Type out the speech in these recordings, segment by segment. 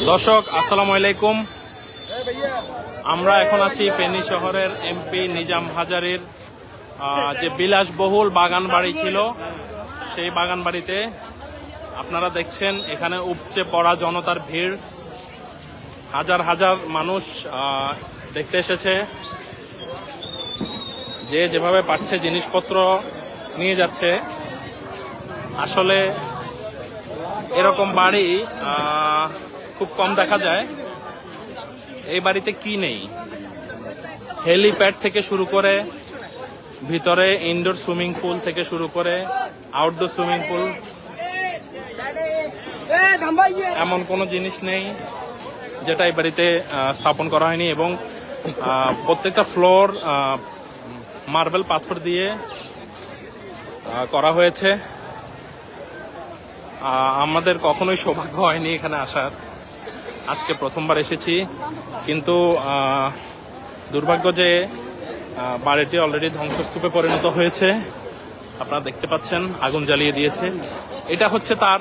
দর্শক আসসালামু আলাইকুম। আমরা এখন আছি ফেনী শহরের এমপি নিজাম হাজারীর যে বিলাসবহুল বাগান বাড়ি ছিল, সেই বাগান বাড়িতে আপনারা দেখছেন এখানে উপচে পড়া জনতার ভিড়। হাজার হাজার মানুষ দেখতে এসেছে। যে যেভাবে পাচ্ছে জিনিসপত্র নিয়ে যাচ্ছে। আসলে এরকম বাড়ি খুব কম দেখা যায়। এই বাড়িতে কি নেই? হেলিপ্যাড থেকে শুরু করে ভিতরে ইনডোর সুইমিং পুল থেকে শুরু করে আউটডোর সুইমিং পুল, এমন কোনো জিনিস নেই যেটা এই বাড়িতে স্থাপন করা হয়নি। এবং প্রত্যেকটা ফ্লোর মার্বেল পাথর দিয়ে করা হয়েছে। আমাদের কখনোই সৌভাগ্য হয়নি এখানে আসার, আজকে প্রথমবার এসেছি। কিন্তু দুর্ভাগ্য যে বাড়িটি অলরেডি ধ্বংসস্তূপে পরিণত হয়েছে। আপনারা দেখতে পাচ্ছেন আগুন জ্বালিয়ে দিয়েছে। এটা হচ্ছে তার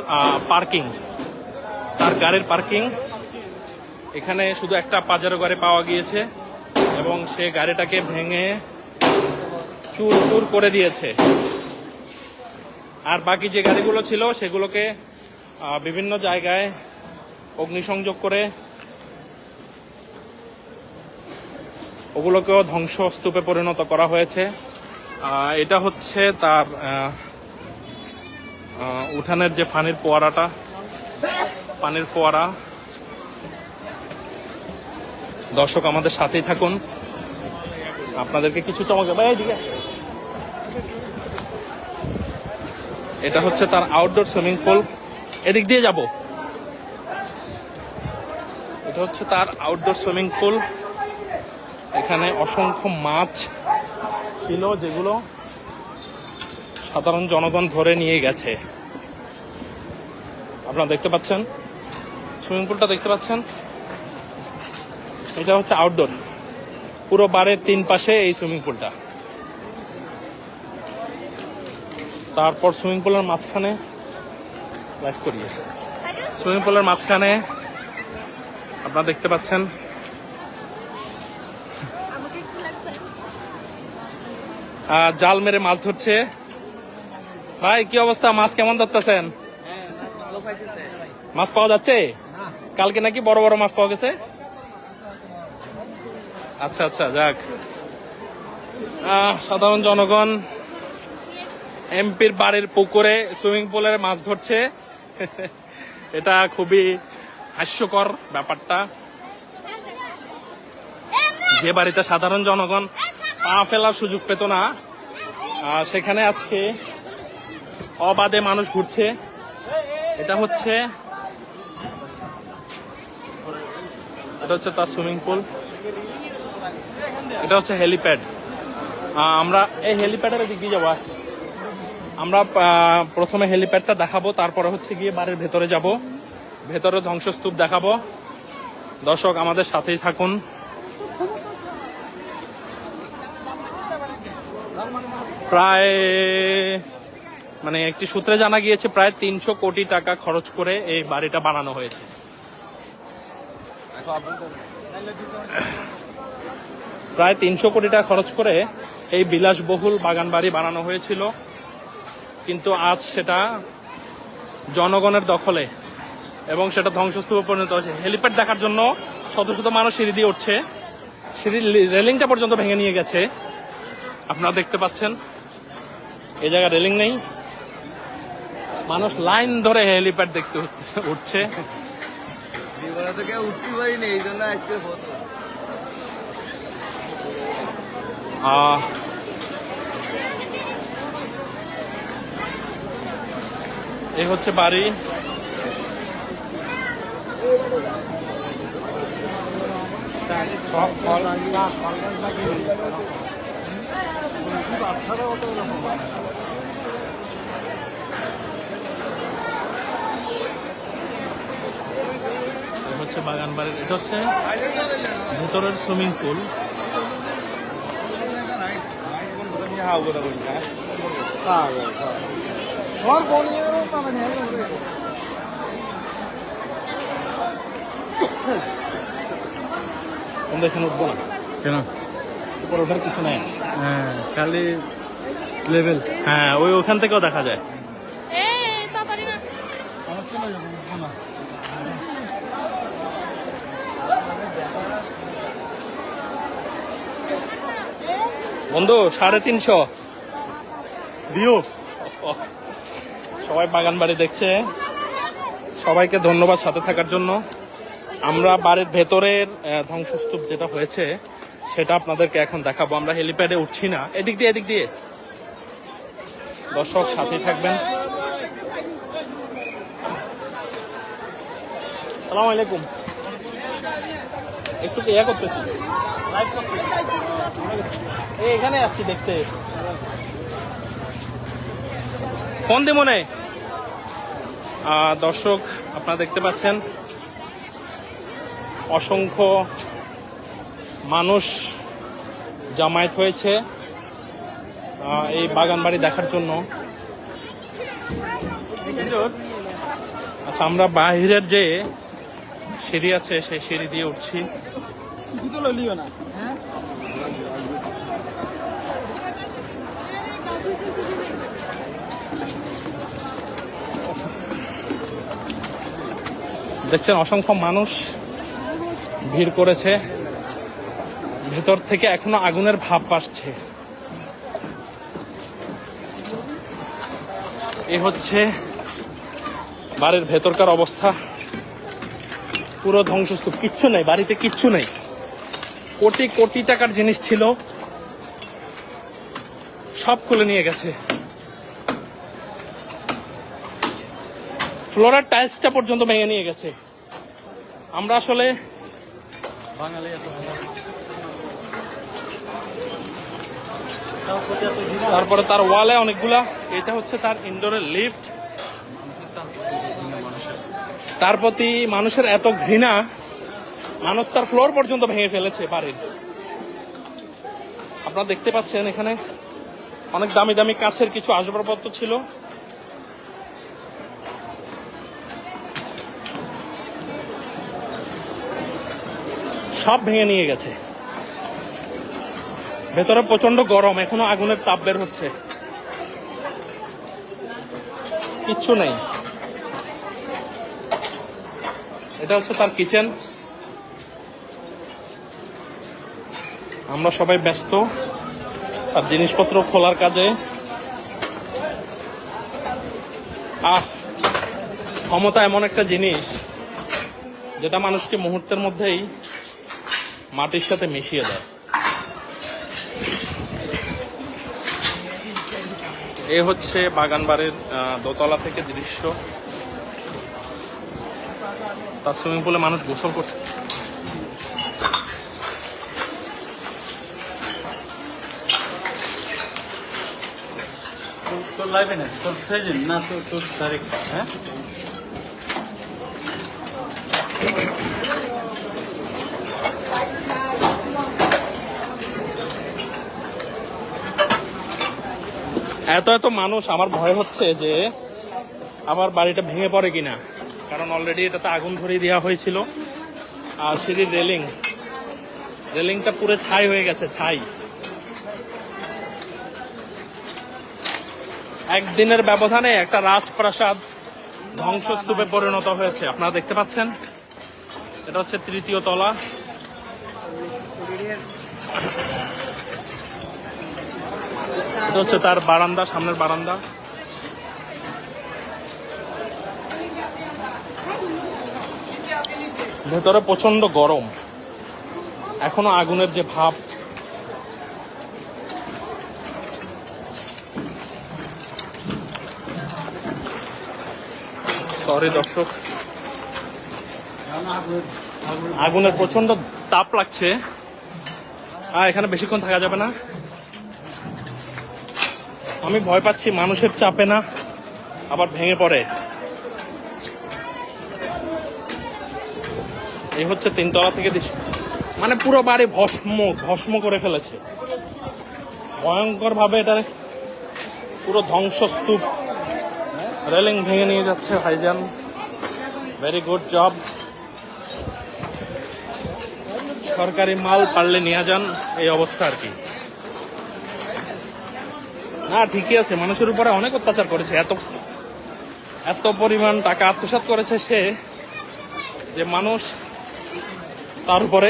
পার্কিং, তার গাড়ির পার্কিং। এখানে শুধু একটা পাজারো গাড়ি পাওয়া গিয়েছে এবং সে গাড়িটাকে ভেঙে চুর চুর করে দিয়েছে। আর বাকি যে গাড়িগুলো ছিল সেগুলোকে বিভিন্ন জায়গায় অগ্নিসংযোগ করে ওগুলোকেও ধ্বংসস্তূপে পরিণত করা হয়েছে। এটা হচ্ছে তার উঠানের যে পানির ফোয়ারা। দর্শক আমাদের সাথেই থাকুন, আপনাদেরকে কিছু চমক দেব। এটা হচ্ছে তার আউটডোর সুইমিং পুল। এদিক দিয়ে যাব। এটা হচ্ছে তার আউটডোর সুইমিং পুল। এখানে অসংখ্য মাছ ছিল যেগুলো সাধারণ জনগণ ধরে নিয়ে গেছে। আপনারা দেখতে পাচ্ছেন সুইমিং পুলটা, দেখতে পাচ্ছেন। এটা হচ্ছে আউটডোর, পুরো বারের 3 পাশে এই সুইমিং পুলটা। তারপর সুইমিং পুলের মাঝখানে আপনারা দেখতে পাচ্ছেন জাল মেরে মাছ ধরছে। ভাই কি অবস্থা? মাছ কেমন ধরতেছেন? মাছ পাওয়া যাচ্ছে? কালকে নাকি বড় বড় মাছ পাওয়া গেছে। আচ্ছা আচ্ছা, যাক। সাধারণ জনগণ এমপির বাড়ির পুকুরে সুইমিং পুলে মাছ ধরছে। এটা খুবই হাস্যকর ব্যাপারটা। যে বাড়িতে সাধারণ জনগণ পা ফেলার সুযোগ পেত না, সেখানে আজকে অবাধে মানুষ ঘুরছে। এটা হচ্ছে তার সুইমিং পুল। এটা হচ্ছে হেলিপ্যাড। আমরা এই হেলিপ্যাডের দিক দিয়ে যাবো। আমরা প্রথমে হেলিপ্যাডটা দেখাবো, তারপরে হচ্ছে গিয়ে বাড়ির ভেতরে যাব, ভেতরে ধ্বংসস্তূপ দেখাবো। দর্শক আমাদের সাথেই থাকুন। প্রায় একটি সূত্রে জানা গিয়েছে প্রায় 300 কোটি টাকা খরচ করে এই বাড়িটা বানানো হয়েছে। প্রায় 300 কোটি টাকা খরচ করে এই বিলাসবহুল বাগান বাড়ি বানানো হয়েছিল। কিন্তু আজ সেটা জনগণের দখলে এবং সেটা ধ্বংসস্তূপে পরিণত হয়েছে। হেলিপ্যাড দেখার জন্য শত শত মানুষ সিঁড়ি দিয়ে উঠছে। সিঁড়ির রেলিংটা পর্যন্ত ভেঙে নিয়ে গেছে। আপনারা দেখতে পাচ্ছেন এই জায়গায় রেলিং নেই। মানুষ লাইন ধরে হেলিপ্যাড দেখতে উঠছে। এই হচ্ছে বাড়ি। হচ্ছে বাগান বাড়ির, এটা হচ্ছে ভেতরের সুইমিং পুল। হাও কথা বলি না আমরা এখানে উঠবো না কেন উপরে ওঠার কিছু নাই হ্যাঁ খালি লেভেল হ্যাঁ ওই ওখান থেকেও দেখা যায় আমার চলে যাবো উঠবো না বন্ধু 350 ভিউ সবাই বাগান বাড়ি দেখছে সবাইকে ধন্যবাদ সাথে থাকার জন্য আমরা বাড়ির ভেতরের ধ্বংসস্তূপ যেটা হয়েছে সেটা আপনাদেরকে এখন দেখাবো আমরা হেলিপ্যাডে উঠছি না এদিক দিয়ে দর্শক সাথে থাকবেন আসসালামু আলাইকুম একটু ইয়া করতেছি লাইভ করতেছি এখানে আসছি দেখতে ফোন দে মনে দর্শক আপনারা দেখতে পাচ্ছেন অসংখ্য মানুষ জামায়াত হয়েছে এই বাগান বাড়ি দেখার জন্য আচ্ছা আমরা বাহিরের যে সিঁড়ি আছে সেই সিঁড়ি দিয়ে উঠছি দেখছেন অসংখ্য মানুষ ভিড় করেছে ভেতর থেকে এখনো আগুনের ভাব আসছে এ হচ্ছে বাড়ির ভেতরকার অবস্থা পুরো ধ্বংসস্তূপ কিচ্ছু নেই বাড়িতে কিচ্ছু নেই কোটি কোটি টাকার জিনিস ছিল সব খুলে নিয়ে গেছে ফ্লোরের টাইলসটা পর্যন্ত ভেঙে নিয়ে গেছে আমরা আসলে বাঙালি তারপরে তার ওয়ালে অনেকগুলা এটা হচ্ছে তার ইনডোরের লিফট তার প্রতি মানুষের এত ঘৃণা মানুষ তার ফ্লোর পর্যন্ত ভেঙে ফেলেছে বাড়ির আপনারা দেখতে পাচ্ছেন এখানে অনেক দামি দামি কাছের কিছু আসবাবপত্র ছিল সব ভেঙে নিয়ে গেছে ভেতরে প্রচন্ড গরম এখনো আগুনের তাপ বের হচ্ছে কিচ্ছু নেই এটা হচ্ছে তার কিচেন আমরা সবাই ব্যস্ত আর জিনিসপত্র খোলার কাজে ক্ষমতা এমন একটা জিনিস যেটা মানুষকে মুহূর্তের মধ্যেই মাটির সাথে মিশিয়ে দেয় এ হচ্ছে বাগান বাড়ির দোতলা থেকে দৃশ্য তার সুইমিং পুলে মানুষ গোসল করছে তোর লাইভে না তোর প্রেজেন্ট না তোর ডাইরেক্ট হ্যাঁ এত মানুষ আমার ভয় হচ্ছে যে আমার বাড়িটা ভেঙে পড়ে কিনা কারণ অলরেডি এটাতে আগুন ধরিয়ে দেওয়া হয়েছিল আর সিঁড়ির রেলিংটা পুরো ছাই হয়ে গেছে ছাই একদিনের ব্যবধানে একটা রাজপ্রাসাদ ধ্বংসস্তূপে পরিণত হয়েছে আপনারা দেখতে পাচ্ছেন এটা হচ্ছে 3য় তলা এটা হচ্ছে তার বারান্দা সামনের বারান্দা ভেতরে প্রচন্ড গরম এখনো আগুনের যে ভাব সরি দর্শক আগুনের প্রচন্ড তাপ লাগছে আর এখানে বেশিক্ষণ থাকা যাবে না আমি ভয় পাচ্ছি মানুষের চাপে না আবার ভেঙে পড়ে এই হচ্ছে 3 তলা থেকে মানে পুরো বাড়ি ভস্ম করে ফেলেছে ভয়ঙ্কর ভাবে এটার পুরো ধ্বংসস্তূপ রেলিং ভেঙে নিয়ে যাচ্ছে ভাইজান। Very good job. সরকারি মাল পারলে নিয়ে যান, এই অবস্থা আর কি। না ঠিকই আছে, মানুষের উপরে অনেক অত্যাচার করেছে, এত এত পরিমাণ টাকা আত্মসাৎ করেছে সে, যে মানুষ তার উপরে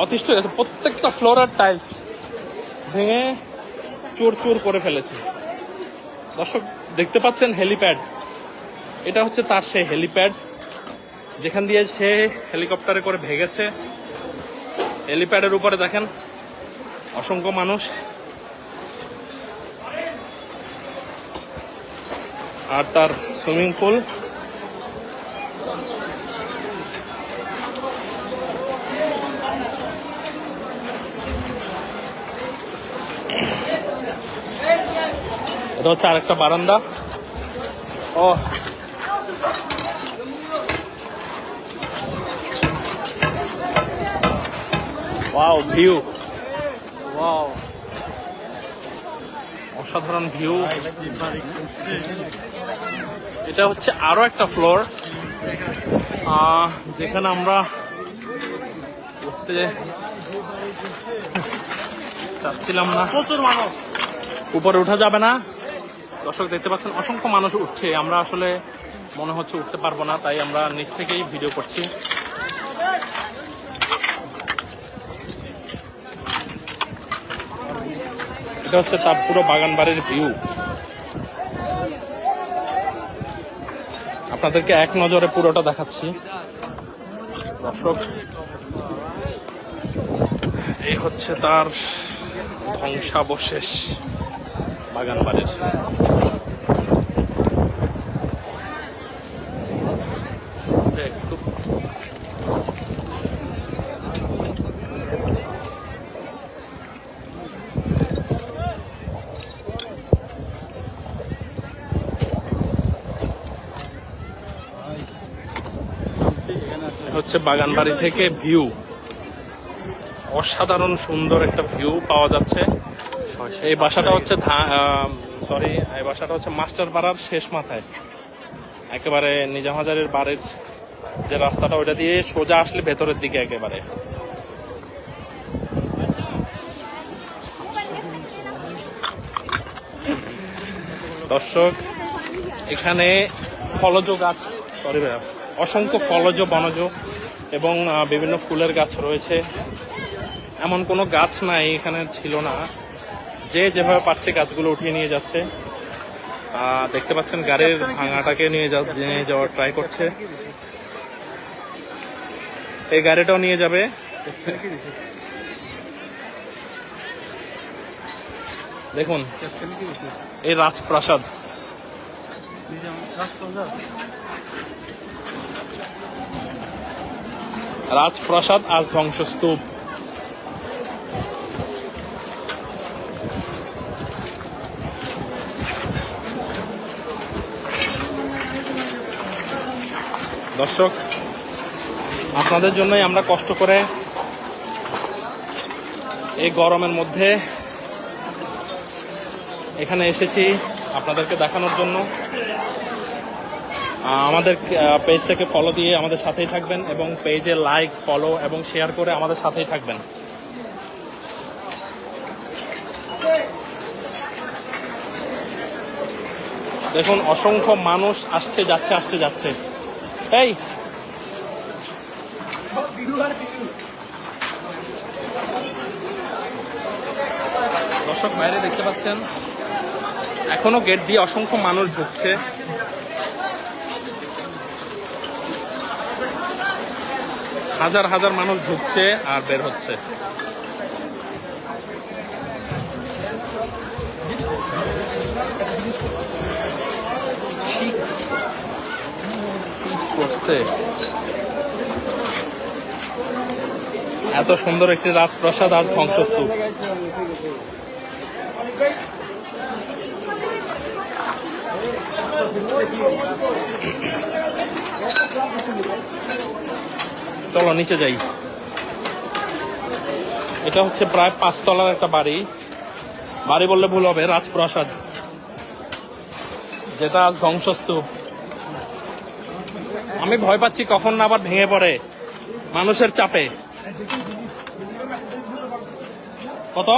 অতিষ্ঠ হয়ে গেছে। প্রত্যেকটা ফ্লোরের টাইলস ভেঙে চুর চুর করে ফেলেছে। দর্শক দেখতে পাচ্ছেন হেলিপ্যাড, এটা হচ্ছে তার সেই হেলিপ্যাড যেখান দিয়ে সে হেলিকপ্টারে করে ভেগেছে। হেলিপ্যাডের উপরে দেখেন অসংখ্য মানুষ, আর তার সুইমিং পুল। এটা হচ্ছে আরেকটা বারান্দা। ও ওয়াও, ভিউ, ওয়াও, অসাধারণ ভিউ। এটা হচ্ছে আরো একটা ফ্লোর যেখানে আমরা উঠতে চাচ্ছিলাম না, প্রচুর মানুষ, উপরে উঠা যাবে না। দর্শক দেখতে পাচ্ছেন অসংখ্য মানুষ উঠছে, আমরা আসলে মনে হচ্ছে উঠতে পারবো না, তাই আমরা নিচ থেকেই ভিডিও করছি। এটা হচ্ছে তার পুরো বাগান বাড়ির ভিউ। আপনাদেরকে এক নজরে পুরোটা দেখাচ্ছি দর্শক। এই হচ্ছে তার ধ্বংসাবশেষ বাগান বাড়ির। একটু হচ্ছে বাগান বাড়ি থেকে ভিউ, অসাধারণ সুন্দর একটা ভিউ পাওয়া যাচ্ছে। এই বাসাটা হচ্ছে এই বাসাটা হচ্ছে মাস্টার পাড়ার শেষ মাথায়, একেবারে নিজাম হাজারের বাড়ির যে রাস্তাটা ওইটা দিয়ে সোজা আসলে ভেতরের দিকে একেবারে। দর্শক এখানে ফলজ গাছ, অসংখ্য ফলজ বনজ এবং বিভিন্ন ফুলের গাছ রয়েছে। এমন কোনো গাছ নাই এখানে ছিল না, যে যেভাবে পারছে গাছগুলো উঠিয়ে নিয়ে যাচ্ছে। দেখতে পাচ্ছেন গাড়ির ভাঙাটাকে নিয়ে যাওয়ার ট্রাই করছে। এই গাড়িটাও নিয়ে যাবে। দেখুন এই রাজপ্রাসাদ, রাজপ্রাসাদ আজ ধ্বংসস্তূপ। দর্শক আপনাদের জন্যই আমরা কষ্ট করে এই গরমের মধ্যে এখানে এসেছি আপনাদেরকে দেখানোর জন্য। আমাদের পেজটাকে ফলো দিয়ে আমাদের সাথেই থাকবেন এবং পেজে লাইক, ফলো এবং শেয়ার করে আমাদের সাথেই থাকবেন। দেখুন অসংখ্য মানুষ আসছে যাচ্ছে। এই দর্শক বাইরে দেখতে পাচ্ছেন এখনো গেট দিয়ে অসংখ্য মানুষ ঢুকছে। হাজার হাজার মানুষ ঢুকছে আর বের হচ্ছে। এত সুন্দর একটি রাজপ্রাসাদ আর ধ্বংসস্তূপ। চলো নিচে যাই। এটা হচ্ছে প্রায় 5 তলার একটা বাড়ি। বাড়ি বললে ভুল হবে, রাজপ্রাসাদ, যেটা আজ ধ্বংসস্তূপ। আমি ভয় পাচ্ছি কখন না আবার ভেঙে পড়ে মানুষের চাপে। কত?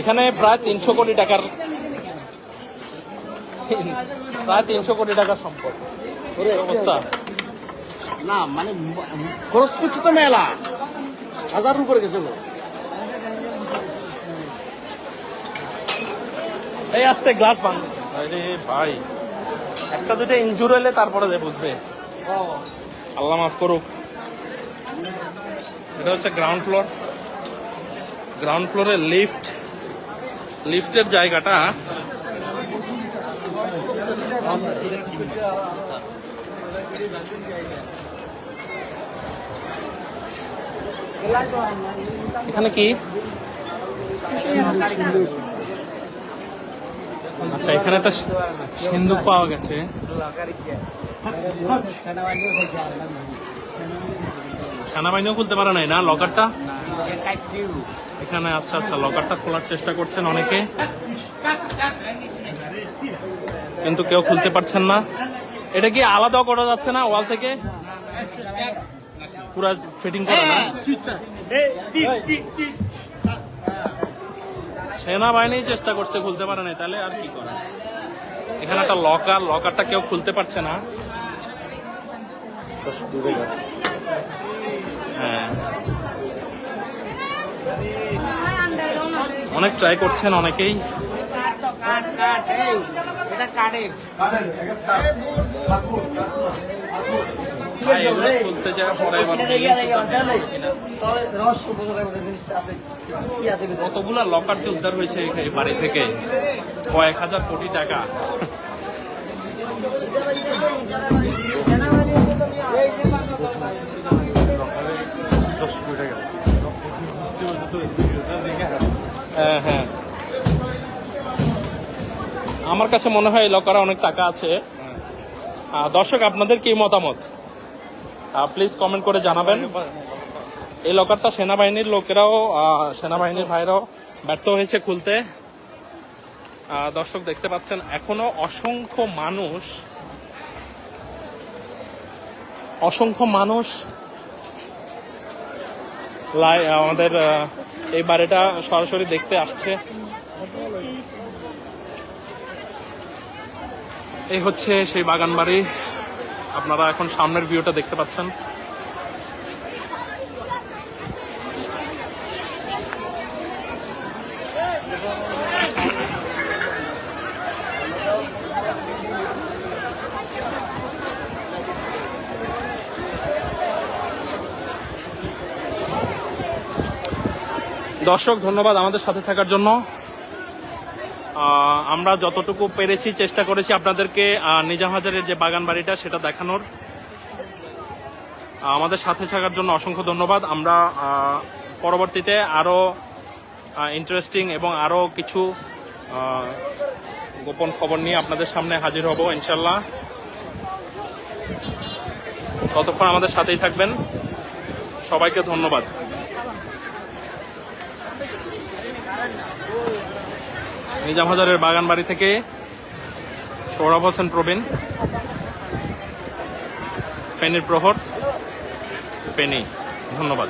এখানে প্রায় 300 কোটি টাকার, প্রায় 300 কোটি টাকার সম্পদ অবস্থা। না মানে খরচ করছে তো মেলা, হাজার উপরে গেছে। এই আস্তে গ্লাস ভাঙ। আরে ভাই, একটা দুটো ইনজুর হলে তারপরে যে বুঝবে। আল্লাহ মাফ করুক। এটা হচ্ছে গ্রাউন্ড ফ্লোর। গ্রাউন্ড ফ্লোরে লিফট, লিফটের জায়গাটা এখানে কি? আচ্ছা, এখানে একটা সিন্দুক পাওয়া গেছে। সেনাবাহিনীও খুলতে পারে নাই না লকারটা এখানে। আচ্ছা আচ্ছা, লকারটা খোলার চেষ্টা করছেন অনেকে, কিন্তু কেউ খুলতে পারছেন না। এটা কি আলাদা করা যাচ্ছে না ওয়াল থেকে? পুরো ফিটিং করা না? সেনাবাহিনী চেষ্টা করছে, খুলতে পারে নাই, তাহলে আর কি করে। এখানে একটা লকার, লকারটা কেউ খুলতে পারছে না। হ্যাঁ, অনেক ট্রাই করছেন অনেকেই। খুলতে যায় পরে কতগুলা লকার যে উদ্ধার হয়েছে এই বাড়ি থেকে, কয়েক হাজার কোটি টাকা। হ্যাঁ হ্যাঁ, আমার কাছে মনে হয় এই লকারে অনেক টাকা আছে। দর্শক, আপনাদের কি মতামত প্লিজ কমেন্ট করে জানাবেন। এই লকারটা সেনাবাহিনীর লোকেরাও, সেনাবাহিনীর ভাইরাও ব্যর্থ হয়েছে খুলতে। দর্শক দেখতে পাচ্ছেন এখনো অসংখ্য মানুষ আমাদের এই বাড়িটা সরাসরি দেখতে আসছে। এই হচ্ছে সেই বাগান বাড়ি, আপনারা এখন সামনের ভিউটা দেখতে পাচ্ছেন। দর্শক, ধন্যবাদ আমাদের সাথে থাকার জন্য। আমরা যতটুকু পেরেছি চেষ্টা করেছি আপনাদেরকে নিজাম হাজারের যে বাগান বাড়িটা সেটা দেখানোর। আমাদের সাথে থাকার জন্য অসংখ্য ধন্যবাদ। আমরা পরবর্তীতে আরো ইন্টারেস্টিং এবং আরো কিছু গোপন খবর নিয়ে আপনাদের সামনে হাজির হব ইনশাল্লাহ। ততক্ষণ আমাদের সাথেই থাকবেন। সবাইকে ধন্যবাদ। নিজাম হাজারের বাগান বাড়ি থেকে সৌরভ হোসেন প্রবীণ, ফেনীর প্রহর, ফেনী। ধন্যবাদ।